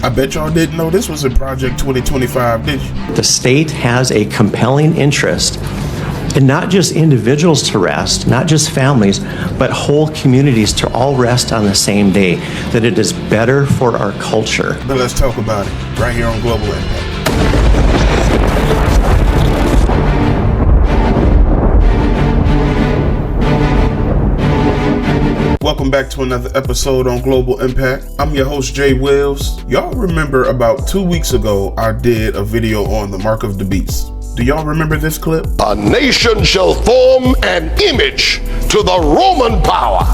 I bet y'all didn't know this was in Project 2025, did you? The state has a compelling interest in not just individuals to rest, not just families, but whole communities to all rest on the same day, that it is better for our culture. But let's talk about it right here on Global Impact. Welcome back to another episode on Global Impact. I'm your host, Jay Wills. Y'all remember about 2 weeks ago, I did a video on the Mark of the Beast. Do y'all remember this clip? A nation shall form an image to the Roman power.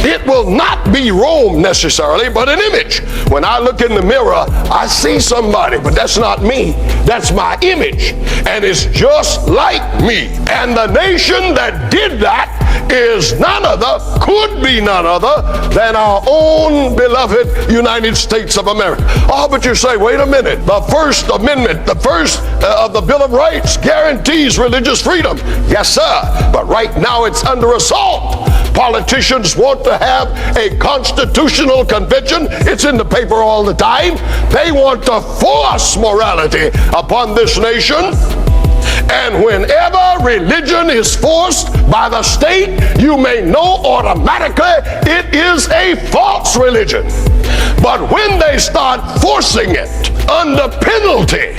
It will not be Rome necessarily, but an image. When I look in the mirror, I see somebody, but that's not me. That's my image. And it's just like me. And the nation that did that is none other, could be none other than our own beloved United States of America. Oh, but you say, wait a minute. The First Amendment, the first of the Bill of Rights guarantees religious freedom. Yes, sir. But right now it's under assault. Politicians want to have a constitutional convention. It's in the paper all the time. They want to force morality upon this nation. And whenever religion is forced by the state, you may know automatically it is a false religion. But when they start forcing it under penalty,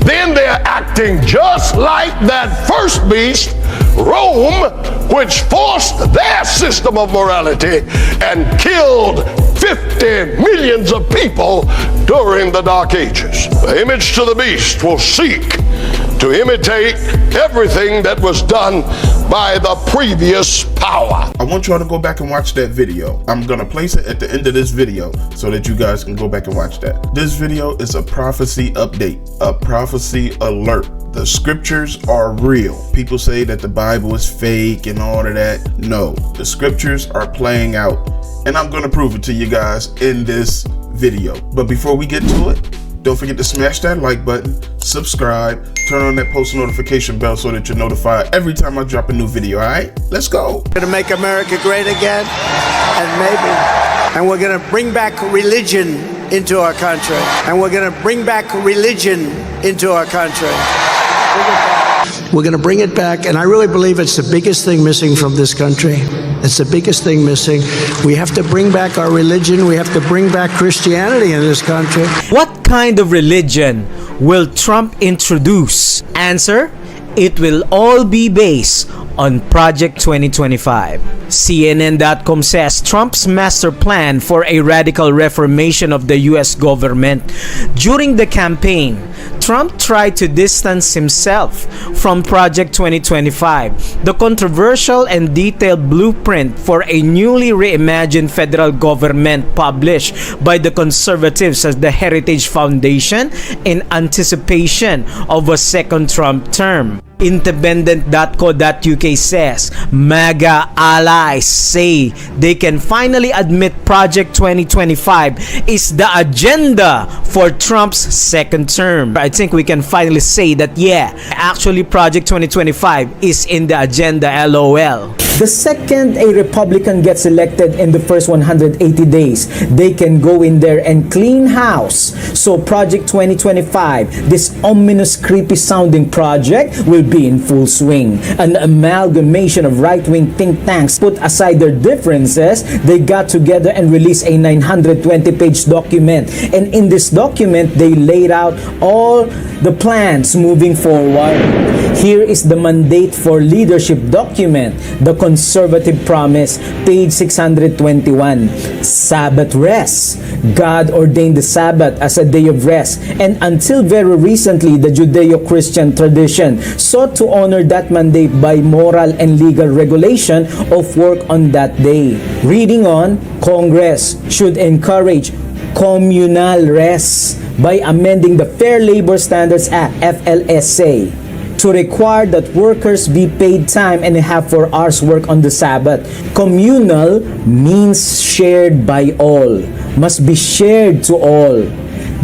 then they're acting just like that first beast, Rome, which forced their system of morality and killed 50 millions of people during the Dark Ages. The image to the beast will seek to imitate everything that was done by the previous power. I want y'all to go back and watch that video. I'm gonna place it at the end of this video so that you guys can go back and watch that. This video is a prophecy update, a prophecy alert. The scriptures are real. People say that the Bible is fake and all of that. No, the scriptures are playing out, and I'm gonna prove it to you guys in this video. But before we get to it, don't forget to smash that like button, subscribe, turn on that post notification bell so that you're notified every time I drop a new video, all right? Let's go. We're going to make America great again, and we're going to bring back religion into our country, and we're going to bring back religion into our country. We're going to bring it back, and I really believe it's the biggest thing missing from this country. It's the biggest thing missing. We have to bring back our religion. We have to bring back Christianity in this country. What kind of religion will Trump introduce? Answer: it will all be based on Project 2025. CNN.com says Trump's master plan for a radical reformation of the U.S. government. During the campaign, Trump tried to distance himself from Project 2025, the controversial and detailed blueprint for a newly reimagined federal government published by the conservatives as the Heritage Foundation in anticipation of a second Trump term. Independent.co.uk says MAGA allies say they can finally admit Project 2025 is the agenda for Trump's second term. I think we can finally say that, yeah, actually Project 2025 is in the agenda, LOL. The second a Republican gets elected in the first 180 days, they can go in there and clean house. So Project 2025, this ominous, creepy sounding project, will be in full swing. An amalgamation of right-wing think tanks put aside their differences. They got together and released a 920-page document. And in this document, they laid out all the plans moving forward. Here is the mandate for leadership document, the conservative promise, page 621. Sabbath rest. God ordained the Sabbath as a day of rest, and until very recently, the Judeo-Christian tradition sought to honor that mandate by moral and legal regulation of work on that day. Reading on, Congress should encourage communal rest by amending the Fair Labor Standards Act, FLSA, to require that workers be paid time and a half for hours work on the Sabbath. Communal means shared by all, must be shared to all.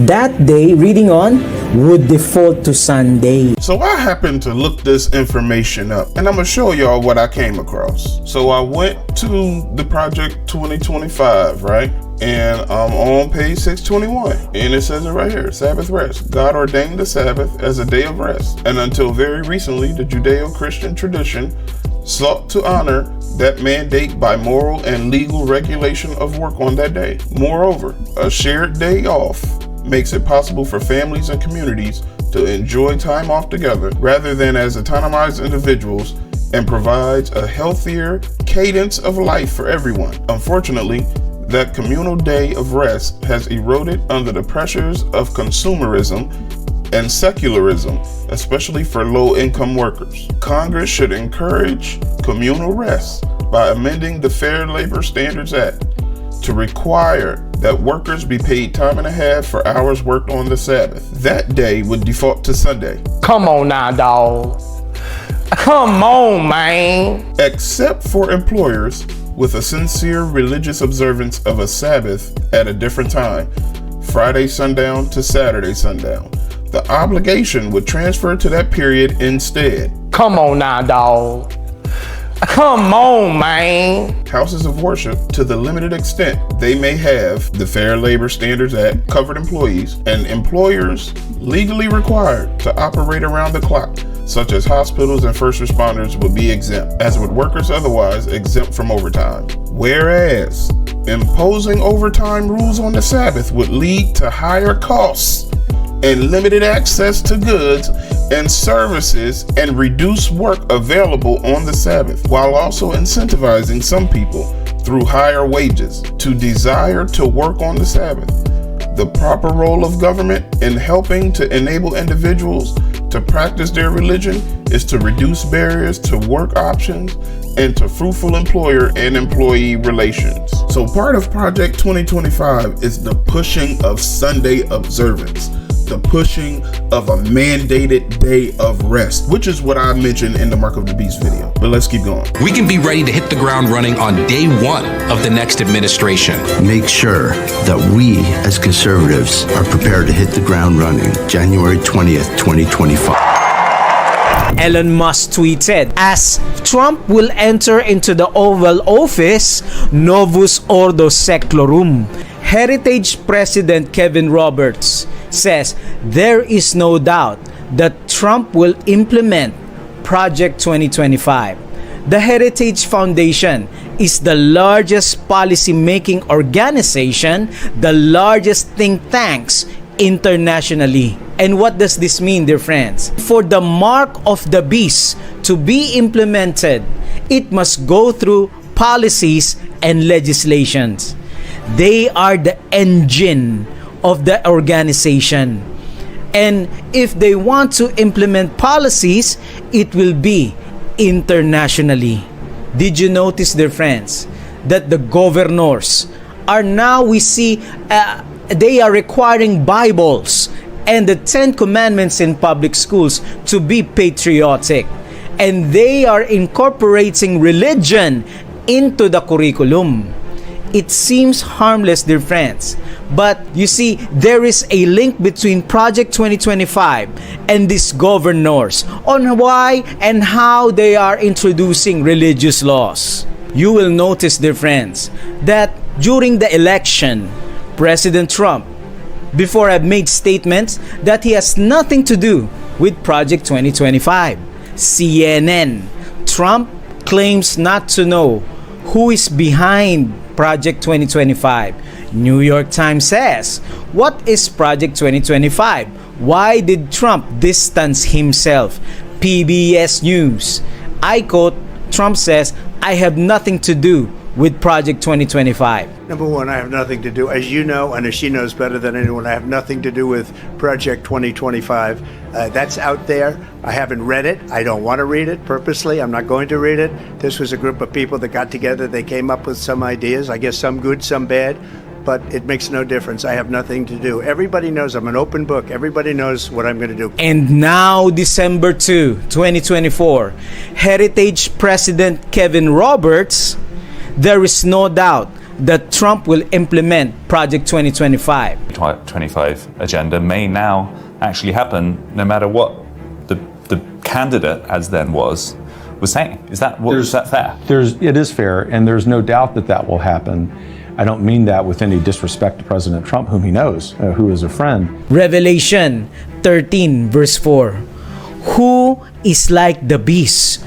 That day, reading on, would default to Sunday. So I happened to look this information up, and I'm gonna show y'all what I came across. So I went to the Project 2025, right? And I'm on page 621, and it says it right here, Sabbath rest. God ordained the Sabbath as a day of rest, and until very recently, the Judeo-Christian tradition sought to honor that mandate by moral and legal regulation of work on that day. Moreover, a shared day off makes it possible for families and communities to enjoy time off together rather than as autonomized individuals, and provides a healthier cadence of life for everyone. Unfortunately, that communal day of rest has eroded under the pressures of consumerism and secularism, especially for low-income workers. Congress should encourage communal rest by amending the Fair Labor Standards Act to require that workers be paid time and a half for hours worked on the Sabbath. That day would default to Sunday. Come on now, dawg. Come on, man. Except for employers with a sincere religious observance of a Sabbath at a different time, Friday sundown to Saturday sundown. The obligation would transfer to that period instead. Come on now, dawg. Come on, man. Houses of worship, to the limited extent they may have the Fair Labor Standards Act covered employees, and employers legally required to operate around the clock, such as hospitals and first responders, would be exempt, as would workers otherwise exempt from overtime. Whereas imposing overtime rules on the Sabbath would lead to higher costs and limited access to goods and services and reduce work available on the Sabbath, while also incentivizing some people through higher wages to desire to work on the Sabbath. The proper role of government in helping to enable individuals to practice their religion is to reduce barriers to work options and to fruitful employer and employee relations. So part of Project 2025 is the pushing of Sunday observance, the pushing of a mandated day of rest, which is what I mentioned in the Mark of the Beast video. But let's keep going. We can be ready to hit the ground running on day one of the next administration. Make sure that we as conservatives are prepared to hit the ground running January 20th, 2025. Elon Musk tweeted, as Trump will enter into the Oval Office, Novus Ordo Seclorum. Heritage President Kevin Roberts says there is no doubt that Trump will implement Project 2025. The Heritage Foundation is the largest policy-making organization, the largest think tanks internationally. And what does this mean, dear friends? For the mark of the beast to be implemented, it must go through policies and legislations. They are the engine of the organization. And if they want to implement policies, it will be internationally. Did you notice, dear friends, that the governors are now, we see, they are requiring Bibles and the 10 Commandments in public schools to be patriotic. And they are incorporating religion into the curriculum. It seems harmless, dear friends, but you see, there is a link between Project 2025 and these governors on why and how they are introducing religious laws. You will notice, dear friends, that during the election, President Trump, before I've made statements that he has nothing to do with Project 2025. CNN, Trump claims not to know who is behind Project 2025. New York Times says, what is Project 2025? Why did Trump distance himself? PBS News, I quote, Trump says, I have nothing to do with Project 2025. Number one, I have nothing to do, as you know, and as she knows better than anyone, I have nothing to do with Project 2025. That's out there. I haven't read it. I don't want to read it purposely. I'm not going to read it. This was a group of people that got together. They came up with some ideas, I guess some good, some bad, but it makes no difference. I have nothing to do. Everybody knows I'm an open book. Everybody knows what I'm going to do. And now, December 2, 2024, Heritage President Kevin Roberts, there is no doubt that Trump will implement Project 2025. 2025 agenda may now actually happen no matter what the candidate, as then was saying. Is that fair? It is fair, and there's no doubt that will happen. I don't mean that with any disrespect to President Trump, whom he knows, who is a friend. Revelation 13 verse 4. Who is like the beast?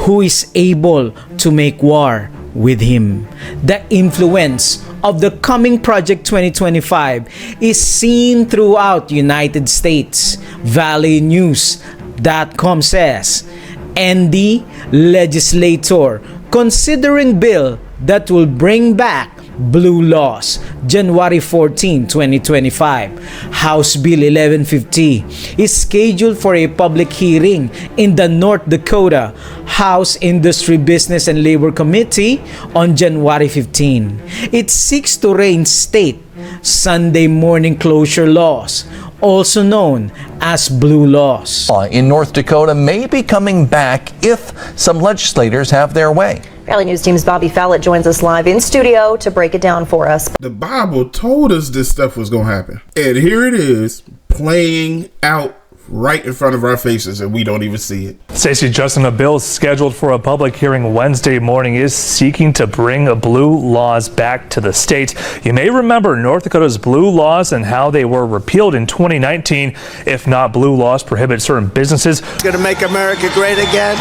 Who is able to make war with him? The influence of the coming Project 2025 is seen throughout United States. ValleyNews.com says, and the legislator considering bill that will bring back blue laws, January 14, 2025. House Bill 1150 is scheduled for a public hearing in the North Dakota House Industry, Business and Labor Committee on January 15. It seeks to reinstate Sunday morning closure laws, also known as blue laws. In North Dakota may be coming back if some legislators have their way. Valley News Team's Bobby Fallett joins us live in studio to break it down for us. The Bible told us this stuff was going to happen. And here it is playing out right in front of our faces, and we don't even see it. Stacey, Justin, a bill scheduled for a public hearing Wednesday morning is seeking to bring blue laws back to the state. You may remember North Dakota's blue laws and how they were repealed in 2019. If not, blue laws prohibit certain businesses. It's going to make America great again,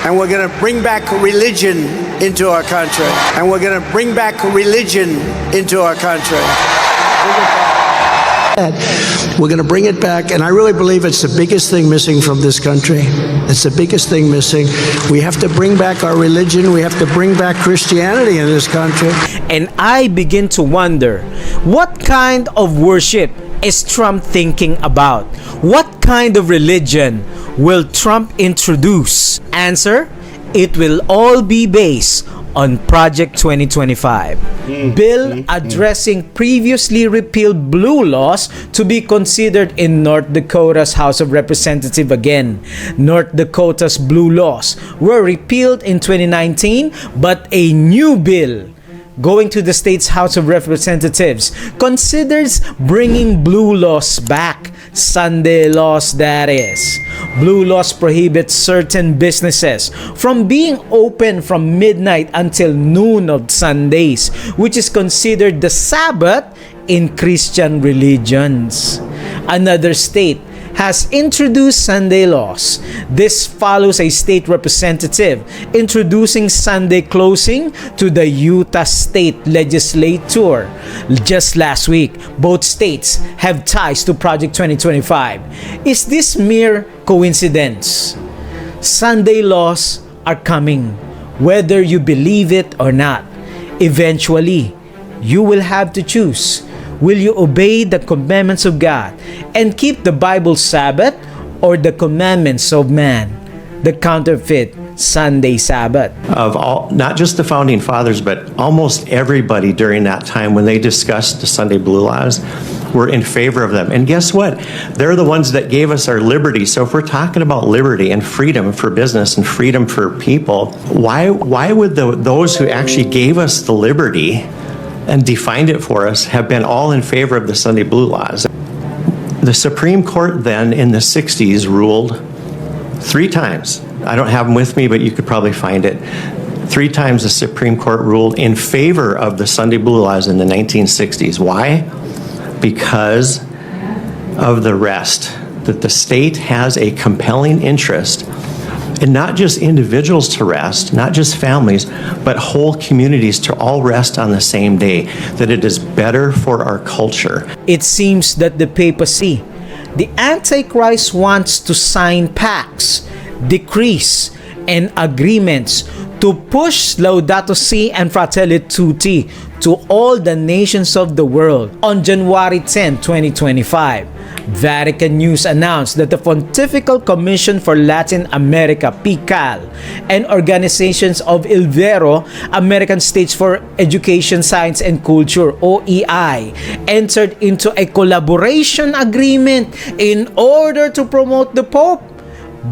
and we're going to bring back religion into our country. And we're going to bring back religion into our country. We're going to bring it back, and I really believe it's the biggest thing missing from this country. It's the biggest thing missing. We have to bring back our religion. We have to bring back Christianity in this country. And I begin to wonder, what kind of worship is Trump thinking about? What kind of religion will Trump introduce? Answer: it will all be based on Project 2025. Bill addressing previously repealed blue laws to be considered in North Dakota's House of Representatives again. North Dakota's blue laws were repealed in 2019, but a new bill going to the state's House of Representatives considers bringing blue laws back. Sunday laws, that is. Blue laws prohibit certain businesses from being open from midnight until noon of Sundays, which is considered the Sabbath in Christian religions. Another state has introduced Sunday laws. This follows a state representative introducing Sunday closing to the Utah State Legislature just last week. Both states have ties to Project 2025. Is this mere coincidence? Sunday laws are coming, whether you believe it or not. Eventually, you will have to choose. Will you obey the commandments of God and keep the Bible Sabbath, or the commandments of man, the counterfeit Sunday Sabbath? Of all, not just the founding fathers, but almost everybody during that time when they discussed the Sunday blue laws were in favor of them. And guess what? They're the ones that gave us our liberty. So if we're talking about liberty and freedom for business and freedom for people, why would those who actually gave us the liberty and defined it for us have been all in favor of the Sunday blue laws? The Supreme Court then in the 60s ruled 3 times. I don't have them with me, but you could probably find it. 3 times the Supreme Court ruled in favor of the Sunday blue laws in the 1960s. Why? Because of the rest, that the state has a compelling interest in not just individuals to rest, not just families, but whole communities to all rest on the same day, that it is better for our culture. It seems that the papacy, the Antichrist, wants to sign pacts, decrees, and agreements to push Laudato Si and Fratelli Tutti to all the nations of the world. On January 10, 2025, Vatican News announced that the Pontifical Commission for Latin America, PICAL, and Organizations of Il Vero, American States for Education, Science, and Culture, OEI, entered into a collaboration agreement in order to promote the Pope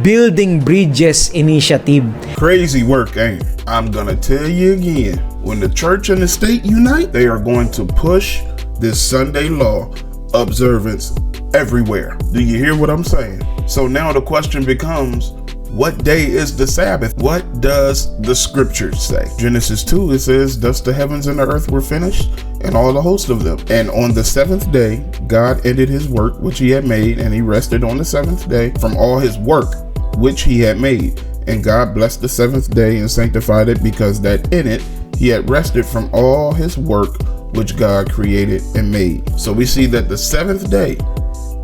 Building Bridges initiative. Crazy work, ain't it? I'm gonna tell you again, when the church and the state unite, they are going to push this Sunday law observance everywhere. Do you hear what I'm saying? So now the question becomes, What day is the Sabbath? What does the scriptures say? Genesis 2, it says, thus the heavens and the earth were finished, and all the host of them. And on the seventh day, God ended his work which he had made, and he rested on the seventh day from all his work which he had made. And God blessed the seventh day and sanctified it, because that in it he had rested from all his work which God created and made. So we see that the seventh day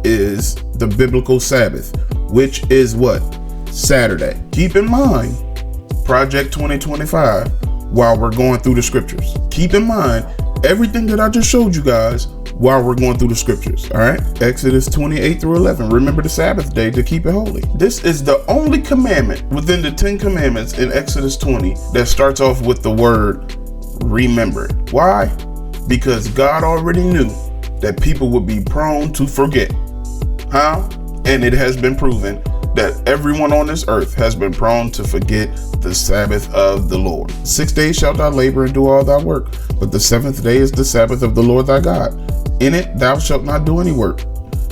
is the biblical Sabbath, which is what? Saturday. Keep in mind, Project 2025, while we're going through the scriptures. Keep in mind everything that I just showed you guys while we're going through the scriptures. All right. Exodus 28 through 11. Remember the Sabbath day to keep it holy. This is the only commandment within the 10 commandments in Exodus 20 that starts off with the word remember. Why? Because God already knew that people would be prone to forget. How? And it has been proven that everyone on this earth has been prone to forget the Sabbath of the Lord. 6 days shalt thou labor and do all thy work, but the seventh day is the Sabbath of the Lord thy God. In it thou shalt not do any work,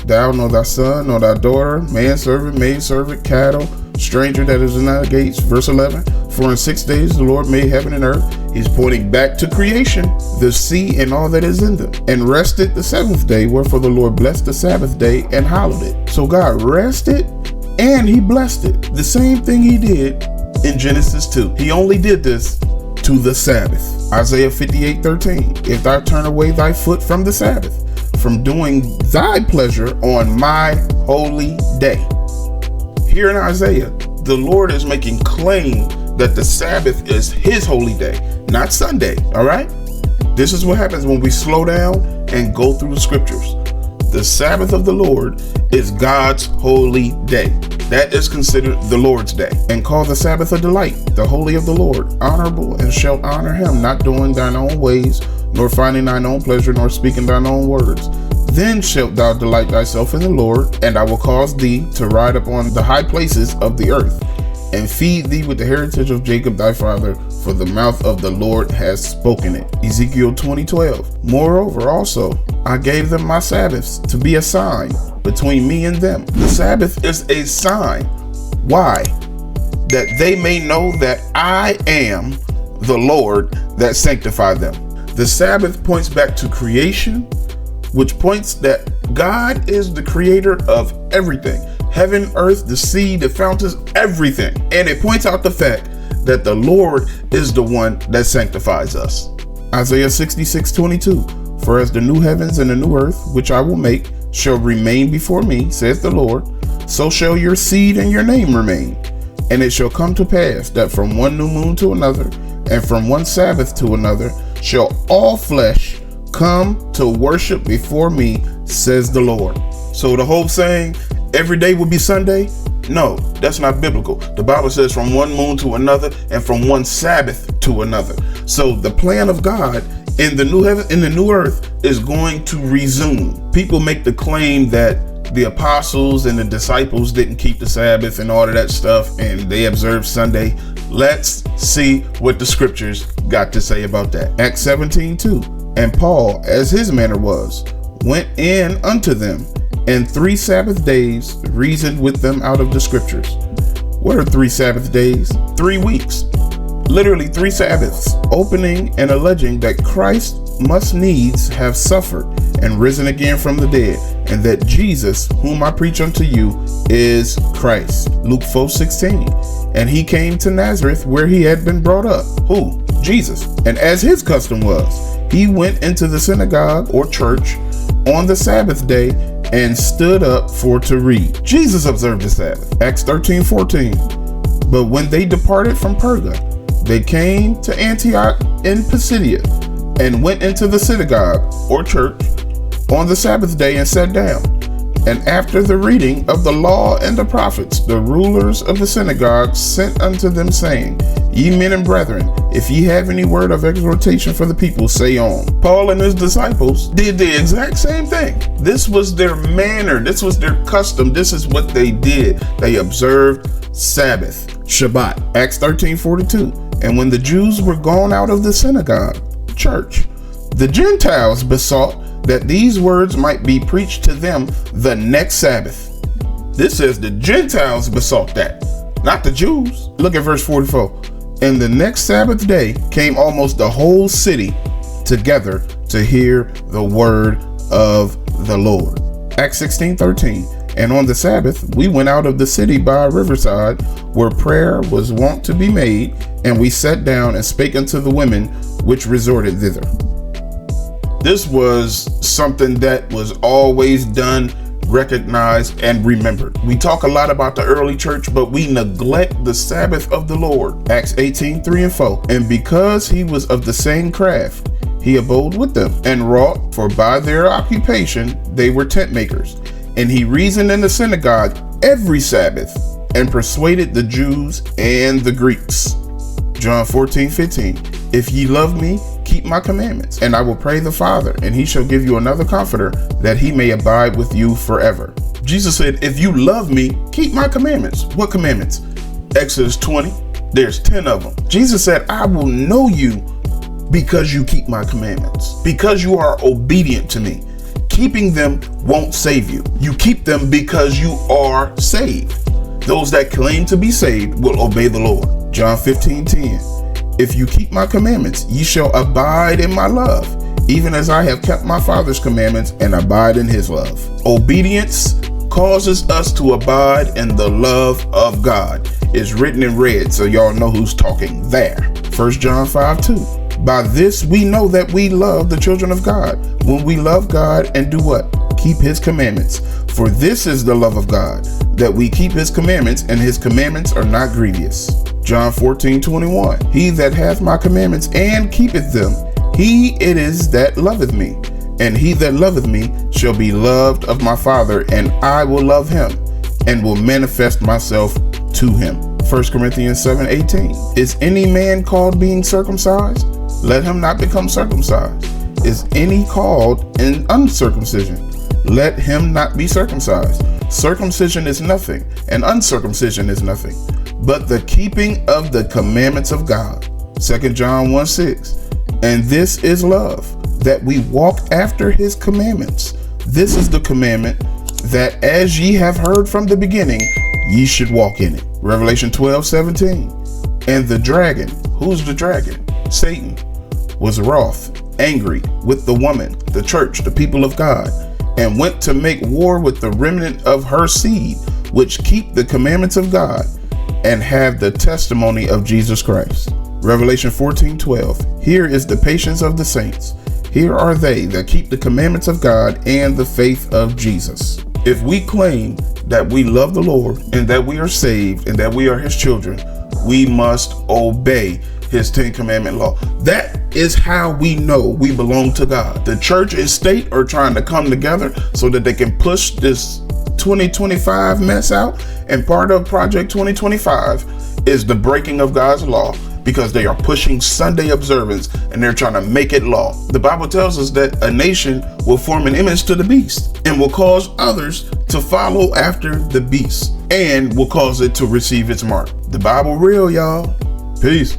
thou nor thy son nor thy daughter, manservant, maidservant, cattle, stranger that is in thy gates. Verse 11, for in 6 days the Lord made heaven and earth. He's pointing back to creation, the sea and all that is in them, and rested the seventh day, wherefore the Lord blessed the Sabbath day and hallowed it. So God rested and he blessed it. The same thing he did in Genesis 2. He only did this to the Sabbath. Isaiah 58:13. If thou turn away thy foot from the Sabbath, from doing thy pleasure on my holy day. Here in Isaiah, the Lord is making claim that the Sabbath is his holy day, not Sunday. All right. This is what happens when we slow down and go through the scriptures. The Sabbath of the Lord is God's holy day. That is considered the Lord's day, and call the Sabbath a delight, the holy of the Lord, honorable, and shalt honor him, not doing thine own ways, nor finding thine own pleasure, nor speaking thine own words. Then shalt thou delight thyself in the Lord, and I will cause thee to ride upon the high places of the earth, and feed thee with the heritage of Jacob thy father, for the mouth of the Lord has spoken it. Ezekiel 20:12. Moreover also, I gave them my Sabbaths to be a sign between me and them. The Sabbath is a sign. Why? That they may know that I am the Lord that sanctified them. The Sabbath points back to creation, which points that God is the creator of everything. Heaven, earth, the sea, the fountains, everything. And it points out the fact that the Lord is the one that sanctifies us. Isaiah 66:22. For as the new heavens and the new earth, which I will make, shall remain before me, saith the Lord, so shall your seed and your name remain. And it shall come to pass that from one new moon to another, and from one Sabbath to another, shall all flesh come to worship before me, says the Lord. So the whole saying, every day will be Sunday? No, that's not biblical. The Bible says from one moon to another, and from one Sabbath to another. So the plan of God in the new heaven, in the new earth, is going to resume. People make the claim that the apostles and the disciples didn't keep the Sabbath and all of that stuff, and they observed Sunday. Let's see what the scriptures got to say about that. Acts 17:2. And Paul, as his manner was, went in unto them, and 3 Sabbath days reasoned with them out of the scriptures. What are 3 Sabbath days? 3 weeks. Literally 3 Sabbaths, opening and alleging that Christ must needs have suffered and risen again from the dead, and that Jesus, whom I preach unto you, is Christ. Luke 4:16. And he came to Nazareth, where he had been brought up. Who? Jesus. And as his custom was, he went into the synagogue or church on the Sabbath day and stood up for to read. Jesus observed the Sabbath. Acts 13:14. But when they departed from Perga, they came to Antioch in Pisidia, and went into the synagogue or church on the Sabbath day and sat down. And after the reading of the law and the prophets, the rulers of the synagogue sent unto them, saying, Ye men and brethren, if ye have any word of exhortation for the people, say on. Paul and his disciples did the exact same thing. This was their manner. This was their custom. This is what they did. They observed Sabbath, Shabbat. Acts 13:42. And when the Jews were gone out of the synagogue, church, the Gentiles besought that these words might be preached to them the next Sabbath. This says the Gentiles besought that. not the Jews. Look at verse 44. And the next Sabbath day came almost the whole city together to hear the word of the Lord. Acts 16:13. And on the Sabbath, we went out of the city by a riverside where prayer was wont to be made, and we sat down and spake unto the women which resorted thither. This was something that was always done, recognized, and remembered. We talk a lot about the early church, but we neglect the Sabbath of the Lord. Acts 18:3 and 4. And because he was of the same craft, he abode with them and wrought, for by their occupation they were tent makers. And he reasoned in the synagogue every Sabbath and persuaded the Jews and the Greeks. John 14:15. If ye love me, keep my commandments, and I will pray the Father, and he shall give you another comforter, that he may abide with you forever. Jesus said, if you love me, keep my commandments. What commandments? Exodus 20, there's 10 of them. Jesus said, I will know you because you keep my commandments, because you are obedient to me. Keeping them won't save you. You keep them because you are saved. Those that claim to be saved will obey the Lord. John 15:10. If you keep my commandments, ye shall abide in my love, even as I have kept my Father's commandments and abide in his love. Obedience causes us to abide in the love of God. It's written in red, so y'all know who's talking there. 1 John 5:2. By this we know that we love the children of God, when we love God and do what? Keep his commandments. For this is the love of God, that we keep his commandments, and his commandments are not grievous. John 14:21. He that hath my commandments and keepeth them, he it is that loveth me. And he that loveth me shall be loved of my Father, and I will love him, and will manifest myself to him. 1 Corinthians 7:18. Is any man called being circumcised? Let him not become circumcised. Is any called in uncircumcision? Let him not be circumcised. Circumcision is nothing, and uncircumcision is nothing, but the keeping of the commandments of God. 2 John 1:6. And this is love, that we walk after his commandments. This is the commandment, that as ye have heard from the beginning, ye should walk in it. Revelation 12:17. And the dragon, who's the dragon? Satan, was wroth, angry with the woman, the church, the people of God, and went to make war with the remnant of her seed, which keep the commandments of God and have the testimony of Jesus Christ. Revelation 14:12. Here is the patience of the saints. Here are they that keep the commandments of God and the faith of Jesus. If we claim that we love the Lord and that we are saved and that we are his children, we must obey his 10 commandment law. That is how we know we belong to God. The church and state are trying to come together so that they can push this 2025 mess out. And part of Project 2025 is the breaking of God's law, because they are pushing Sunday observance and they're trying to make it law. The Bible tells us that a nation will form an image to the beast and will cause others to follow after the beast and will cause it to receive its mark. The Bible real, y'all. Peace.